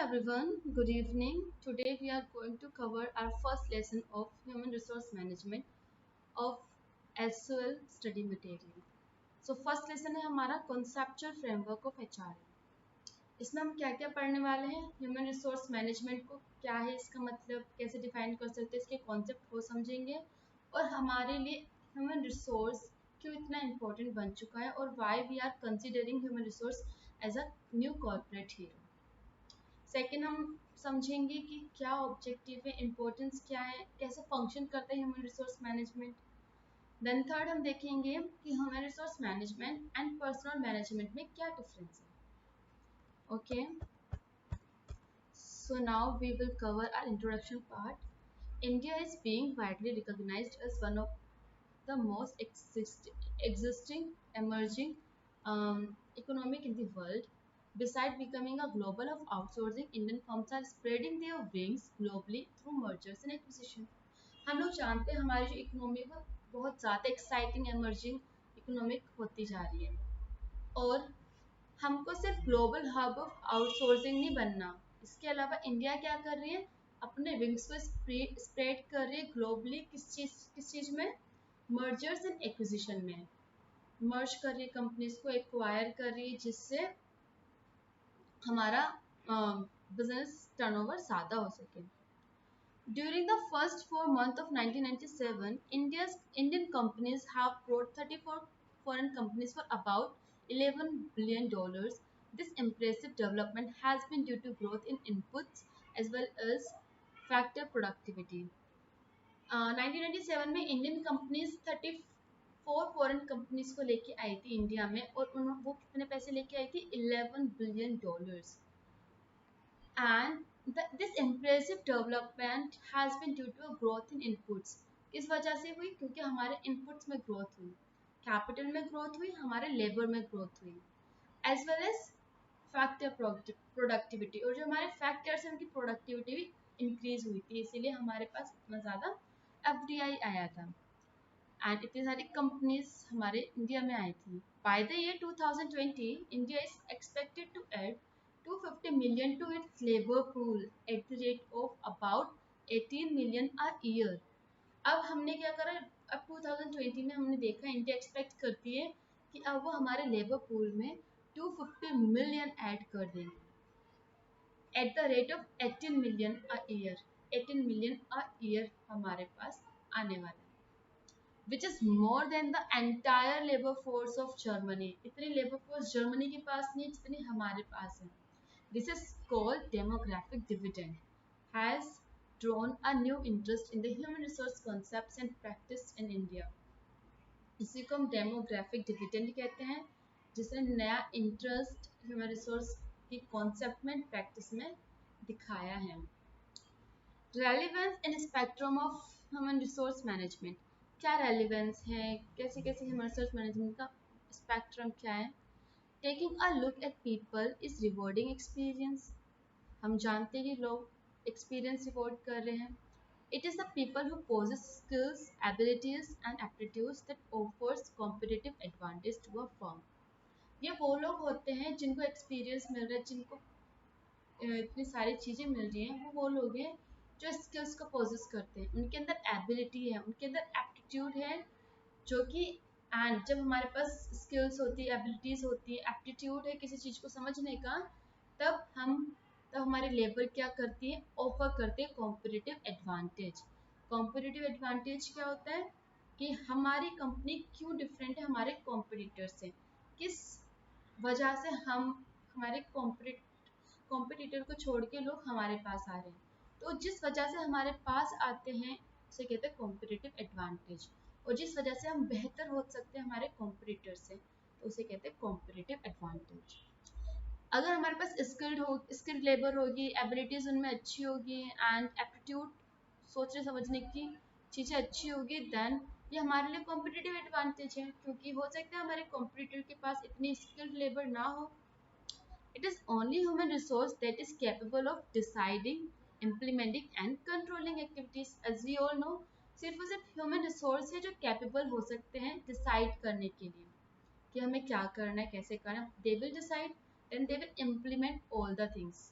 everyone, good evening. Today we are going to cover our first lesson of Human Resource Management of SOL study material. So first lesson है हमारा Conceptual Framework of HR. इसमें हम क्या क्या पढ़ने वाले हैं, ह्यूमन रिसोर्स मैनेजमेंट को क्या है, इसका मतलब कैसे डिफाइन कर सकते हैं, इसके कॉन्सेप्ट को समझेंगे और हमारे लिए ह्यूमन रिसोर्स क्यों इतना इम्पोर्टेंट बन चुका है और why we are considering human resource as a new corporate hero. Second हम समझेंगे कि क्या ऑब्जेक्टिव है, इम्पोर्टेंस क्या है, कैसे फंक्शन करता है human resource management. Then third हम देखेंगे कि human resource management and personal management में क्या डिफरेंस है। Okay, so now we will cover our introduction part. India is being widely recognized as one of the most existing emerging economic in the world. Besides becoming a global of outsourcing, Indian firms are spreading their wings globally through mergers and acquisition. हम लोग जानते हैं हमारी जो economy है वो बहुत ज़्यादा एक्साइटिंग एमर्जिंग इकोनॉमिक होती जा रही है और हमको सिर्फ ग्लोबल हब ऑफ आउटसोर्सिंग नहीं बनना, इसके अलावा इंडिया क्या कर रही है, अपने विंग्स को स्प्रेड कर रही है ग्लोबली। किस चीज़ में, मर्जर्स एंड एक्विजिशन में मर्ज कर रही है, कंपनीज को एक्वायर कर रही है जिससे हमारा बिजनेस टर्नओवर ज़्यादा हो सके। During the first 4 months of 1997, Indian companies have brought 34 foreign companies for about $11 billion. This impressive development has been due to growth in inputs as well as factor productivity. 1997 में Indian companies 34 foreign companies को लेके आई थी India में और वो कितने पैसे लेके आई थी, $11 billion. And this impressive development has been due to a growth in inputs. किस वजह से हुई, क्योंकि हमारे inputs में growth हुई, कैपिटल में growth हुई, हमारे लेबर में growth हुई, as well as factor productivity, और जो हमारे factors हैं उनकी productivity भी increase हुई थी, इसीलिए हमारे पास इतना ज़्यादा FDI आया था and इतनी सारी companies हमारे इंडिया में आई थी। By the year 2020, India is expected to add 250 million to its labor pool at the rate of about 18 million a year. अब हमने क्या करा, अब 2020 में हमने देखा इंडिया एक्सपेक्ट करती है कि अब वो हमारे लेबर पूल में 250 मिलियन ऐड कर देंगे at the rate of 18 million a year. 18 million a year हमारे पास आने वाला है, which is more than the entire labor force of Germany. इतनी लेबर फोर्स जर्मनी के पास नहीं जितनी हमारे पास है। This is called demographic dividend, has drawn a new interest in the human resource concepts and practice in India. इसी को हम demographic dividend कहते हैं, जिसने नया इंटरेस्ट ह्यूमन रिसोर्स की कॉन्सेप्ट में प्रैक्टिस में दिखाया है। Relevance in spectrum of human resource management, क्या रेलिवेंस है, कैसे कैसे ह्यूमन रिसोर्स मैनेजमेंट का स्पेक्ट्रम क्या है। Taking a look at people is rewarding experience. हम जानते हैं कि लोग एक्सपीरियंस रिवॉर्ड कर रहे हैं। It is the people who possess skills, abilities and aptitudes that offers competitive advantage to a firm. ये वो लोग होते हैं जिनको एक्सपीरियंस मिल रहा है, जिनको इतनी सारी चीज़ें मिल रही हैं, वो लोग हैं जो स्किल्स को पोजेस करते हैं, उनके अंदर एबिलिटी है, उनके अंदर एप्टीट्यूड है, जो कि एंड जब हमारे पास स्किल्स होती है, एबिलिटीज़ होती है, एप्टीट्यूड है किसी चीज़ को समझने का, तब हमारी लेबर क्या करती है, ऑफर करते हैं कॉम्पिटिटिव एडवांटेज। कॉम्पिटिटिव एडवांटेज क्या होता है कि हमारी कंपनी क्यों डिफरेंट है हमारे कॉम्पिटिटर से, किस वजह से हम हमारे कॉम्पिटिटर को छोड़ के लोग हमारे पास आ रहे हैं, तो जिस वजह से हमारे पास आते हैं उसे कहते हैं कॉम्पिटिटिव एडवांटेज, और जिस वजह से हम बेहतर हो सकते हैं हमारे कॉम्पिटिटर से, तो उसे कहते हैं कॉम्पिटिटिव एडवांटेज। अगर हमारे पास स्किल्ड लेबर होगी, एबिलिटीज़ उनमें अच्छी होगी एंड एप्टीट्यूड, सोचने समझने की चीज़ें अच्छी होगी, देन ये हमारे लिए कॉम्पिटिटिव एडवांटेज है, क्योंकि हो सकता है हमारे कॉम्पिटिटर के पास इतनी स्किल्ड लेबर ना हो। It is only human resource that is capable of deciding, implementing and controlling activities. As we all know, सिर्फ और सिर्फ ह्यूमन रिसोर्स है जो कैपेबल हो सकते हैं डिसाइड करने के लिए कि हमें क्या करना है, कैसे करना है। They will decide, then they will implement all the things.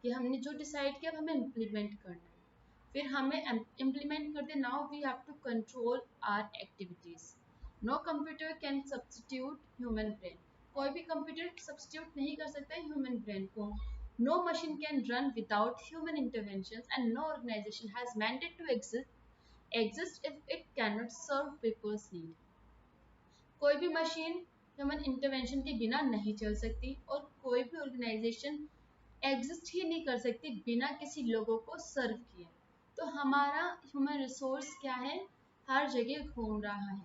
कि हमने जो डिसाइड किया हमें इम्प्लीमेंट करना है, फिर हमें इम्प्लीमेंट करते now we have to control our activities. No computer can substitute human brain, कोई भी कंप्यूटर सब्स्टिट्यूट नहीं कर सकता ह्यूमन ब्रेन को। No machine can run without human intervention and no organization has mandate to exist if it cannot serve people's need। कोई भी machine human intervention के बिना नहीं चल सकती और कोई भी ऑर्गेनाइजेशन एग्जिस्ट ही नहीं कर सकती बिना किसी लोगों को सर्व किए। तो हमारा ह्यूमन रिसोर्स क्या है, हर जगह घूम रहा है,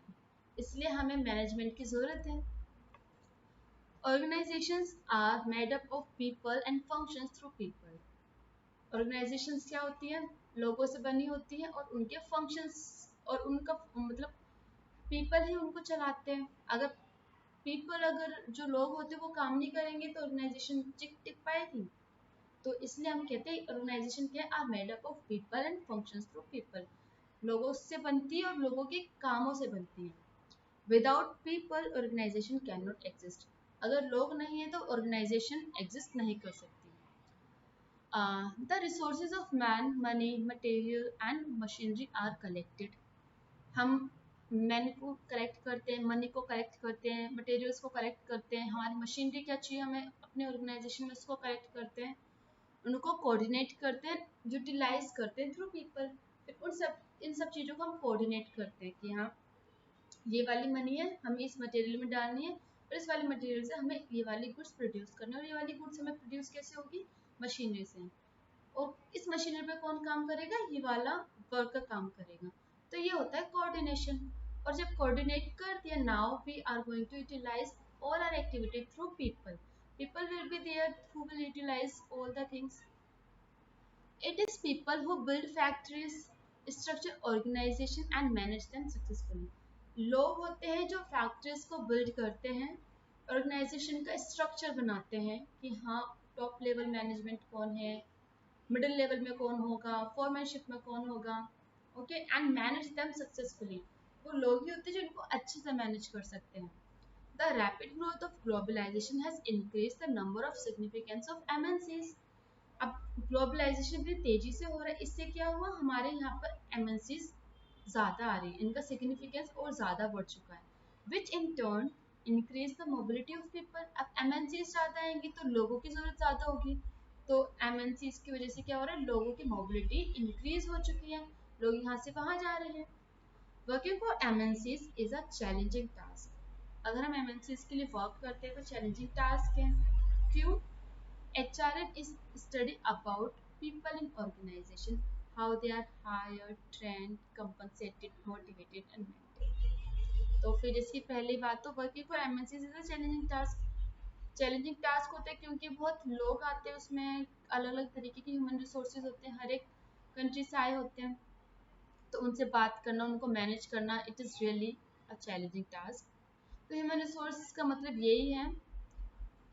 इसलिए हमें मैनेजमेंट की ज़रूरत है। Organizations are made up of people and functions through people. Organizations क्या होती हैं, लोगों से बनी होती हैं और उनके फंक्शंस और उनका मतलब पीपल ही उनको चलाते हैं। अगर पीपल अगर जो लोग होते हैं वो काम नहीं करेंगे तो ऑर्गेनाइजेशन टिक पाएगी। तो इसलिए हम कहते हैं ऑर्गेनाइजेशन क्या है, are made up of people and functions through people. लोगों से बनती है और लोगों के कामों से बनती है। Without people organization can not exist. अगर लोग नहीं है तो ऑर्गेनाइजेशन एग्जिस्ट नहीं कर सकती। The resources of man, money, material and machinery are collected। हम मैन को कलेक्ट करते हैं, मनी को कलेक्ट करते हैं, मटेरियल्स को कलेक्ट करते हैं, हमारी मशीनरी क्या चाहिए हमें अपने ऑर्गेनाइजेशन में उसको कलेक्ट करते हैं, उनको कोऑर्डिनेट करते हैं, यूटिलाइज करते हैं थ्रू पीपल। फिर इन सब चीज़ों को हम कोऑर्डिनेट करते हैं कि हाँ ये वाली मनी है हमें इस मटेरियल में डालनी है और इस वाले मटेरियल से हमें ये वाली गुड्स प्रोड्यूस करनी है और ये वाली गुड्स हमें प्रोड्यूस कैसे होगी, मशीनरी से। और इस मशीनरी पे कौन काम करेगा, ये वाला वर्कर काम करेगा। तो ये होता है कोऑर्डिनेशन। और जब कोऑर्डिनेट कर दिया, now we are going to utilize all our activity through people. People will be there who will utilize all the things. It is people who build factories, structure organization and manage them successfully. लोग होते हैं जो factories को build करते हैं, organisation का structure बनाते हैं कि हाँ टॉप लेवल मैनेजमेंट कौन है, मिडिल लेवल में कौन होगा, फॉरमैनशिप में कौन होगा, okay, and manage them successfully. वो लोग ही होते हैं जो इनको अच्छे से मैनेज कर सकते हैं। The rapid growth of globalization has increase the number of significance of MNCs. अब ग्लोबलाइजेशन इतनी तेजी से हो रहा है, इससे क्या हुआ, हमारे यहाँ पर एमएनसीज ज़्यादा आ रही है, इनका सिग्निफिकेंस और ज़्यादा बढ़ चुका है, which in turn increase the mobility of people. अब एमएनसीज ज़्यादा आएंगी तो लोगों की ज़रूरत ज़्यादा होगी, तो एमएनसीज की वजह से क्या हो रहा है, लोगों की मोबिलिटी इंक्रीज हो चुकी है, लोग यहाँ से वहाँ जा रहे हैं। Working for MNCs is a challenging task. अगर हम एमएनसीज के लिए वर्क करते हैं तो चैलेंजिंग टास्क है। क्यों? HRM is study about people in organization, how they are hired, trained, compensated, motivated and maintained। तो फिर इसकी पहली बात तो working for MNC is a challenging task. Challenging task होता है क्योंकि बहुत लोग आते हैं, उसमें अलग अलग तरीके के ह्यूमन रिसोर्सेज होते हैं, हर एक कंट्री से आए होते हैं, तो उनसे बात करना, उनको मैनेज करना, it is really a challenging task. तो ह्यूमन रिसोर्सेज का मतलब यही है,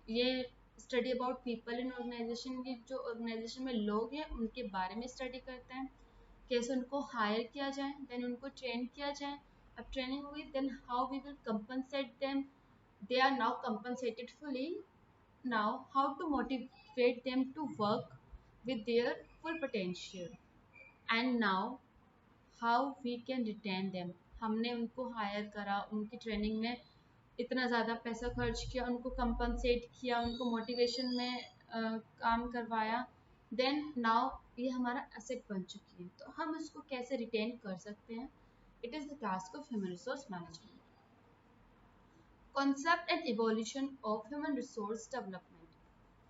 ये study about people in organization की, जो ऑर्गेनाइजेशन में लोग हैं उनके बारे में स्टडी करते हैं, कैसे उनको हायर किया जाए, देन उनको ट्रेन किया जाए। अब ट्रेनिंग हुई, then how we will compensate them, they are now compensated fully, now how to motivate them to work with their full potential, and now how we can retain them। हमने उनको higher करा, उनकी training में इतना ज़्यादा पैसा खर्च किया, उनको कंपनसेट किया, उनको मोटिवेशन में काम करवाया, देन नाउ ये हमारा एसेट बन चुकी है, तो हम इसको कैसे रिटेन कर सकते हैं, it is the task of human resource management. Concept and evolution of human resource development।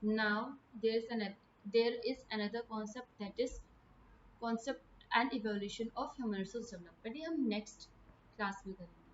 Now there is another concept, that is concept and evolution of human resource development। ये हम नेक्स्ट क्लास में करेंगे।